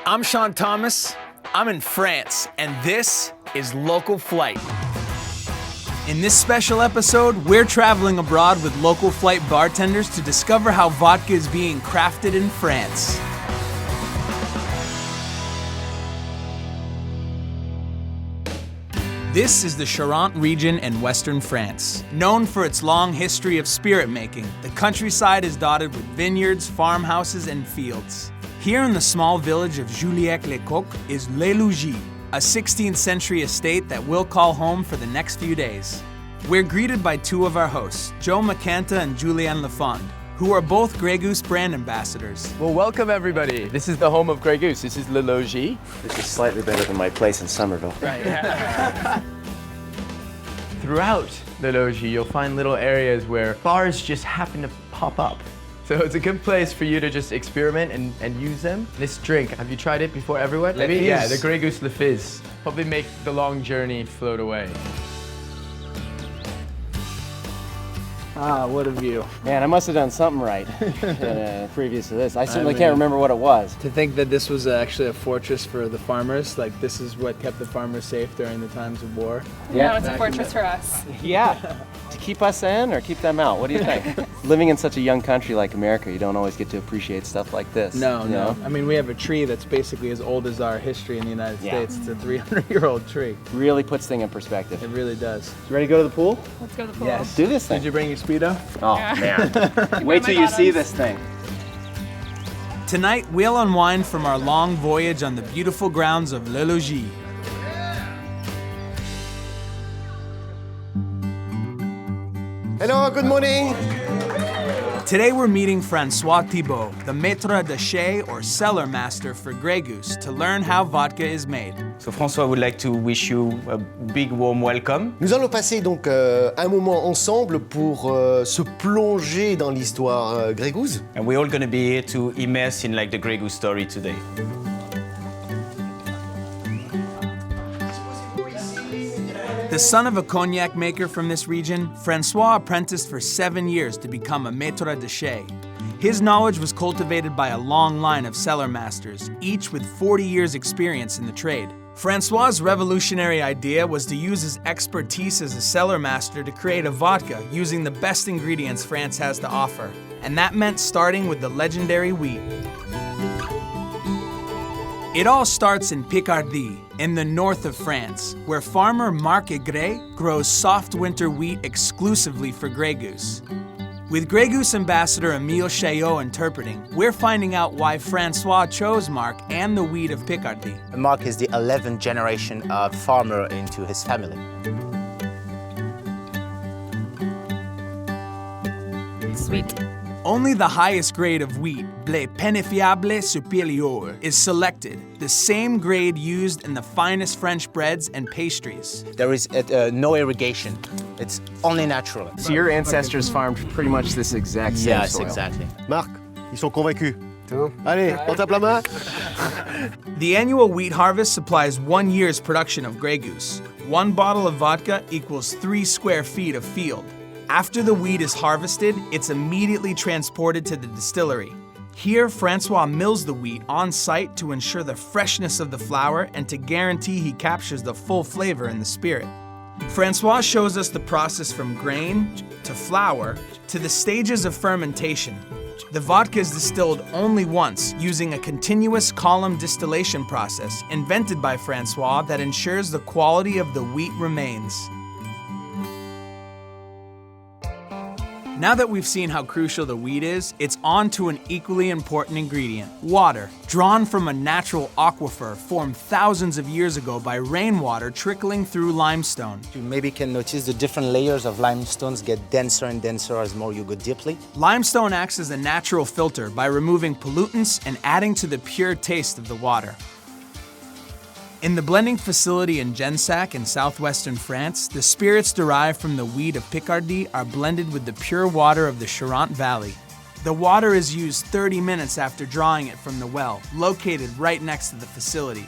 I'm Sean Thomas. I'm in France, and this is Local Flight. In this special episode, we're traveling abroad with Local Flight bartenders to discover how vodka is being crafted in France. This is the Charente region in western France. Known for its long history of spirit making, the countryside is dotted with vineyards, farmhouses, and fields. Here in the small village of Juliec-les-Coques is Les Logis, a 16th century estate that we'll call home for the next few days. We're greeted by two of our hosts, Joe McCanta and Julianne Lafond, who are both Grey Goose brand ambassadors. Well, welcome everybody. This is the home of Grey Goose. This is Le Logis. This is slightly better than my place in Somerville. Right. Throughout Le Logis, you'll find little areas where bars just happen to pop up. So it's a good place for you to just experiment and use them. This drink, have you tried it before, everyone? Le Fizz. Yeah, the Grey Goose Le Fizz. Probably make the long journey float away. Ah, what a view. Man, I must have done something right previous to this. I certainly can't remember what it was. To think that this was actually a fortress for the farmers, like this is what kept the farmers safe during the times of war. Yeah, no, it's a fortress for us. Yeah. To keep us in or keep them out? What do you think? Living in such a young country like America, you don't always get to appreciate stuff like this. No. I mean, we have a tree that's basically as old as our history in the United States. It's a 300-year-old tree. Really puts things in perspective. It really does. You ready to go to the pool? Let's go to the pool. Yes. Let's do this thing. Did you bring your Speedo? Oh, man. Wait till you see this thing. Tonight, we'll unwind from our long voyage on the beautiful grounds of Le Logis. Hello, good morning. Today we're meeting Francois Thibault, the maître de chai or cellar master for Grey Goose, to learn how vodka is made. So François, I would like to wish you a big warm welcome. Nous allons passer donc un moment ensemble pour se plonger dans l'histoire Grey Goose. And we're all going to be here to immerse in the Grey Goose story today. The son of a cognac maker from this region, Francois apprenticed for 7 years to become a maître de chai. His knowledge was cultivated by a long line of cellar masters, each with 40 years' experience in the trade. Francois's revolutionary idea was to use his expertise as a cellar master to create a vodka using the best ingredients France has to offer. And that meant starting with the legendary wheat. It all starts in Picardy, in the north of France, where farmer Marc Aigret grows soft winter wheat exclusively for Grey Goose. With Grey Goose ambassador Emile Chaillot interpreting, we're finding out why Francois chose Marc and the wheat of Picardy. Marc is the 11th generation of farmer into his family. Sweet. Only the highest grade of wheat, blé pénifiable supérieur, is selected, the same grade used in the finest French breads and pastries. There is no irrigation. It's only natural. So your ancestors farmed pretty much this exact same Yes, soil. exactly. Marc, ils sont convaincus. Allez, on tape la main. The annual wheat harvest supplies 1 year's production of Grey Goose. 1 bottle of vodka equals 3 square feet of field. After the wheat is harvested, it's immediately transported to the distillery. Here, Francois mills the wheat on site to ensure the freshness of the flour and to guarantee he captures the full flavor in the spirit. Francois shows us the process from grain to flour to the stages of fermentation. The vodka is distilled only once using a continuous column distillation process invented by Francois that ensures the quality of the wheat remains. Now that we've seen how crucial the wheat is, it's on to an equally important ingredient, water, drawn from a natural aquifer formed thousands of years ago by rainwater trickling through limestone. You maybe can notice the different layers of limestones get denser and denser as more you go deeply. Limestone acts as a natural filter by removing pollutants and adding to the pure taste of the water. In the blending facility in Gensac in southwestern France, the spirits derived from the wheat of Picardy are blended with the pure water of the Charente Valley. The water is used 30 minutes after drawing it from the well, located right next to the facility.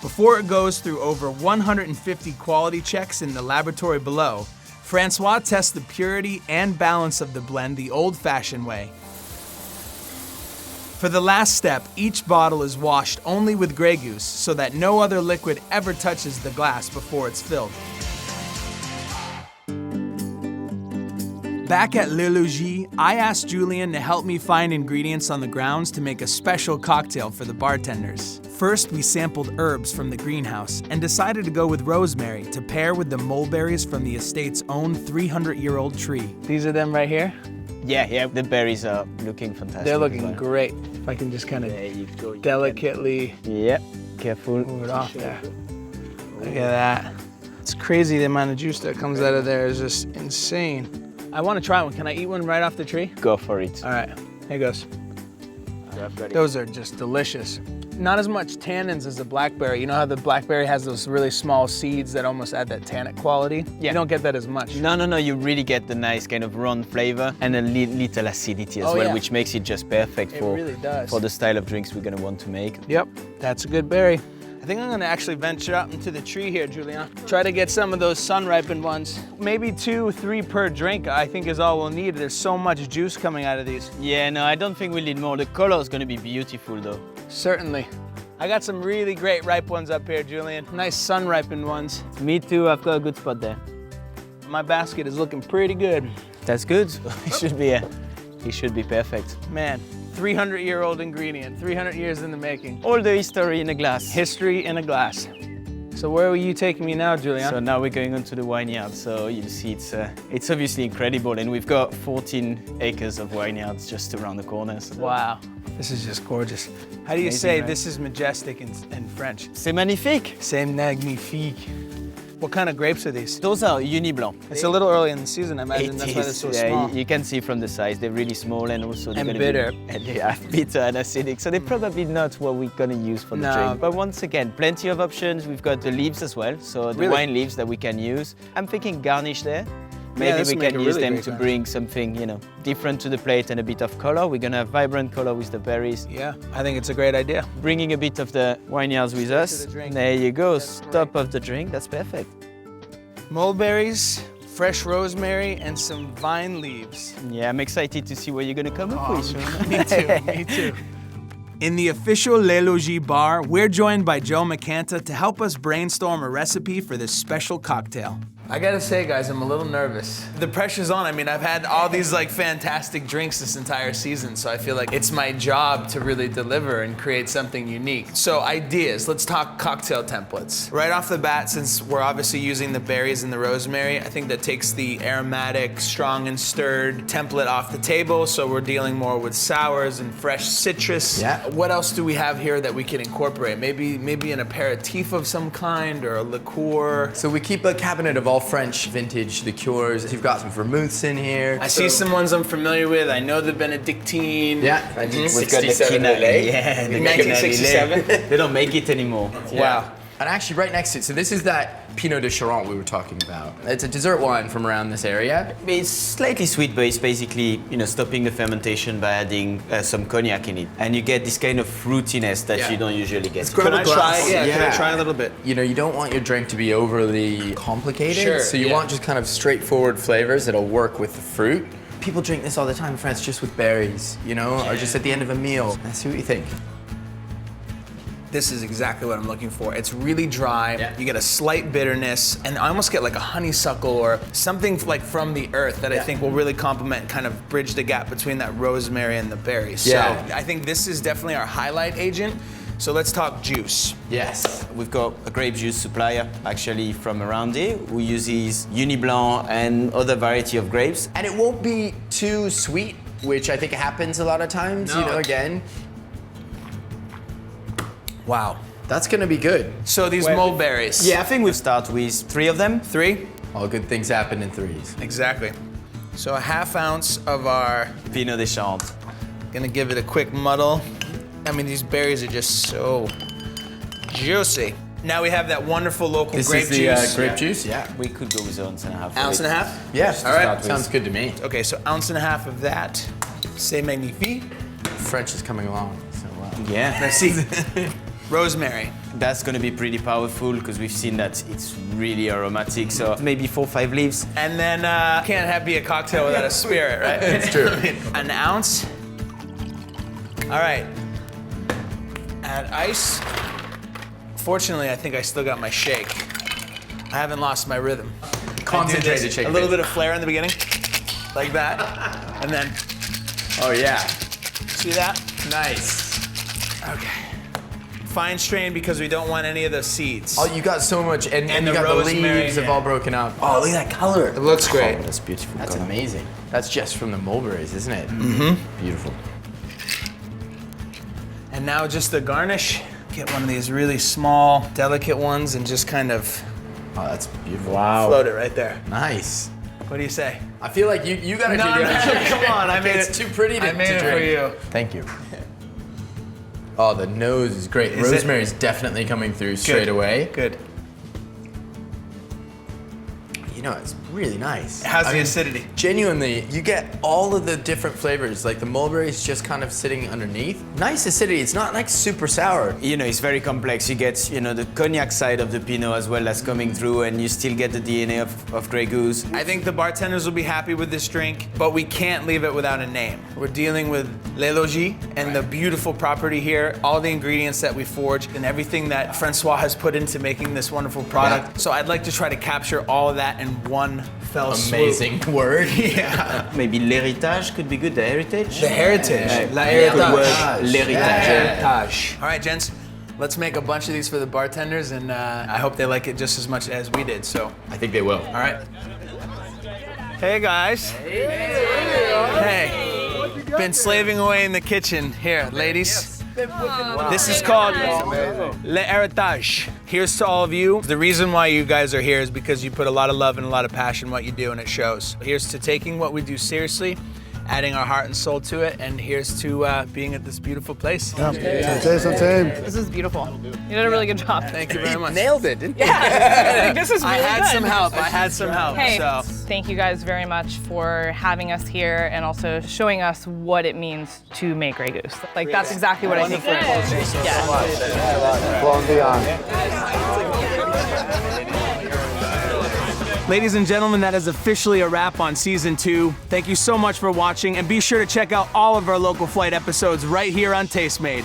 Before it goes through over 150 quality checks in the laboratory below, Francois tests the purity and balance of the blend the old-fashioned way. For the last step, each bottle is washed only with Grey Goose so that no other liquid ever touches the glass before it's filled. Back at Le Logis, I asked Julian to help me find ingredients on the grounds to make a special cocktail for the bartenders. First, we sampled herbs from the greenhouse and decided to go with rosemary to pair with the mulberries from the estate's own 300-year-old tree. These are them right here? Yeah, the berries are looking fantastic. They're looking great. If I can just kind of delicately Careful. move it off there. Look at that. It's crazy the amount of juice that comes out of there is just insane. I want to try one. Can I eat one right off the tree? Go for it. All right, here goes. Those are just delicious. Not as much tannins as the blackberry. You know how the blackberry has those really small seeds that almost add that tannic quality? Yeah. You don't get that as much. No, you really get the nice kind of round flavor and a little acidity as well, which makes it just perfect for the style of drinks we're gonna want to make. Yep, that's a good berry. I think I'm gonna actually venture out into the tree here, Julian. Try to get some of those sun-ripened ones. Maybe 2, 3 per drink, I think is all we'll need. There's so much juice coming out of these. Yeah, no, I don't think we'll need more. The color is gonna be beautiful though. Certainly. I got some really great ripe ones up here, Julian. Nice sun-ripened ones. Me too, I've got a good spot there. My basket is looking pretty good. That's good. It should be perfect. Man, 300-year-old ingredient, 300 years in the making. All the history in a glass. History in a glass. So where are you taking me now, Julian? So now we're going on to the vineyard. So you'll see it's obviously incredible, and we've got 14 acres of vineyards just around the corner. So wow, this is just gorgeous. How do you say this is majestic in French? C'est magnifique. C'est magnifique. What kind of grapes are these? Those are Uni Blanc. It's a little early in the season, I imagine. That's why they're so small. You can see from the size, they're really small, and also they're bitter. Bitter and acidic. So they're probably not what we're gonna use for the drink. But once again, plenty of options. We've got the leaves as well, so the wine leaves that we can use. I'm thinking garnish there. Maybe we can use them to bring something, different to the plate and a bit of color. We're gonna have vibrant color with the berries. Yeah, I think it's a great idea. Bringing a bit of the vineyards with us. There you go, top of the drink, that's perfect. Mulberries, fresh rosemary, and some vine leaves. Yeah, I'm excited to see what you're gonna come up with. Me too. In the official Le Logis bar, we're joined by Joe McCanta to help us brainstorm a recipe for this special cocktail. I gotta say, guys, I'm a little nervous. The pressure's on. I mean, I've had all these fantastic drinks this entire season, so I feel like it's my job to really deliver and create something unique. So ideas, let's talk cocktail templates. Right off the bat, since we're obviously using the berries and the rosemary, I think that takes the aromatic, strong and stirred template off the table, so we're dealing more with sours and fresh citrus. Yeah. What else do we have here that we can incorporate? Maybe an aperitif of some kind or a liqueur. So we keep a cabinet of all French vintage liqueurs. You've got some vermouths in here. I see some ones I'm familiar with. I know the Benedictine. Yeah, We've got the Quinale. Yeah, the 1967. They don't make it anymore. Wow. And actually right next to it, so this is that Pinot de Charente we were talking about. It's a dessert wine from around this area. It's slightly sweet, but it's basically, stopping the fermentation by adding some cognac in it. And you get this kind of fruitiness that you don't usually get. Can I try? Can I try a little bit? You don't want your drink to be overly complicated. Sure, so you want just kind of straightforward flavors that'll work with the fruit. People drink this all the time in France just with berries, or just at the end of a meal. Let's see what you think. This is exactly what I'm looking for. It's really dry. Yeah. You get a slight bitterness, and I almost get like a honeysuckle or something like from the earth that I think will really complement and kind of bridge the gap between that rosemary and the berries. Yeah. So I think this is definitely our highlight agent. So let's talk juice. Yes. We've got a grape juice supplier actually from around here who uses Uni Blanc and other variety of grapes. And it won't be too sweet, which I think happens a lot of times, again. Wow. That's gonna be good. So these mulberries. Yeah, I think we'll start with 3 of them. 3? All good things happen in threes. Exactly. So a ½ ounce of our, Pinot de Charente. gonna give it a quick muddle. I mean, these berries are just so juicy. Now we have that wonderful local grape juice. Grape juice, yeah. We could go with 1.5 ounces. Ounce and a half? Yes, All right. sounds good to me. Okay, so 1.5 ounces of that. C'est magnifique. French is coming along, so Yeah. Merci. Rosemary. That's going to be pretty powerful because we've seen that it's really aromatic. So maybe 4 or 5 leaves. And then can't be a cocktail without a spirit, right? It's true. An ounce All right. Add ice. Fortunately, I think I still got my shake. I haven't lost my rhythm. Concentrated shake. A little bit of flair in the beginning, like that, and then. Oh yeah. See that? Nice. Okay. Fine strain because we don't want any of the seeds. Oh, you got so much, and And you the got the rosemary, leaves have yeah. all broken up. Oh, look at that color. It looks great. That's beautiful. That's color. amazing. That's just from the mulberries, isn't it? Mm-hmm. Beautiful. And now just the garnish. Get one of these really small, delicate ones and just kind of Oh, that's beautiful. float it right there. Nice. What do you say? I feel like you gotta No, do that. come on, I made It's it. too pretty to, I made to it for drink. you. Thank you. Oh, the nose is great. Is it? Rosemary's definitely coming through straight away. Good. You know, it's really nice. How's I the mean, acidity? Genuinely, you get all of the different flavors. Like the mulberry's just kind of sitting underneath. Nice acidity. It's not like super sour. You know, it's very complex. You get, you know, the cognac side of the Pinot as well that's coming through, and you still get the DNA of Grey Goose. I think the bartenders will be happy with this drink, but we can't leave it without a name. We're dealing with Logis and the beautiful property here, all the ingredients that we forged, and everything that Francois has put into making this wonderful product. Yeah. So I'd like to try to capture all of that in one fell swoop. Amazing word. Yeah. Maybe l'héritage could be good, the heritage. The heritage. Yeah. La Good heritage. word, l'héritage. Heritage. All right, gents. Let's make a bunch of these for the bartenders, and I hope they like it just as much as we did. So, I think they will. all right. Hey guys. Hey. Been slaving away in the kitchen. Here, ladies. This is called l'héritage. Here's to all of you. The reason why you guys are here is because you put a lot of love and a lot of passion in what you do, and it shows. Here's to taking what we do seriously, adding our heart and soul to it, and here's to being at this beautiful place. This is beautiful. You did a really good job. Thank you very much. Nailed it, didn't you? This is really I had good. some help. I had some help. Hey, So. thank you guys very much for having us here and also showing us what it means to make Grey Goose. Like, that's exactly what I think we're supposed to do. Ladies and gentlemen, that is officially a wrap on season 2. Thank you so much for watching, and be sure to check out all of our local flight episodes right here on Tastemade.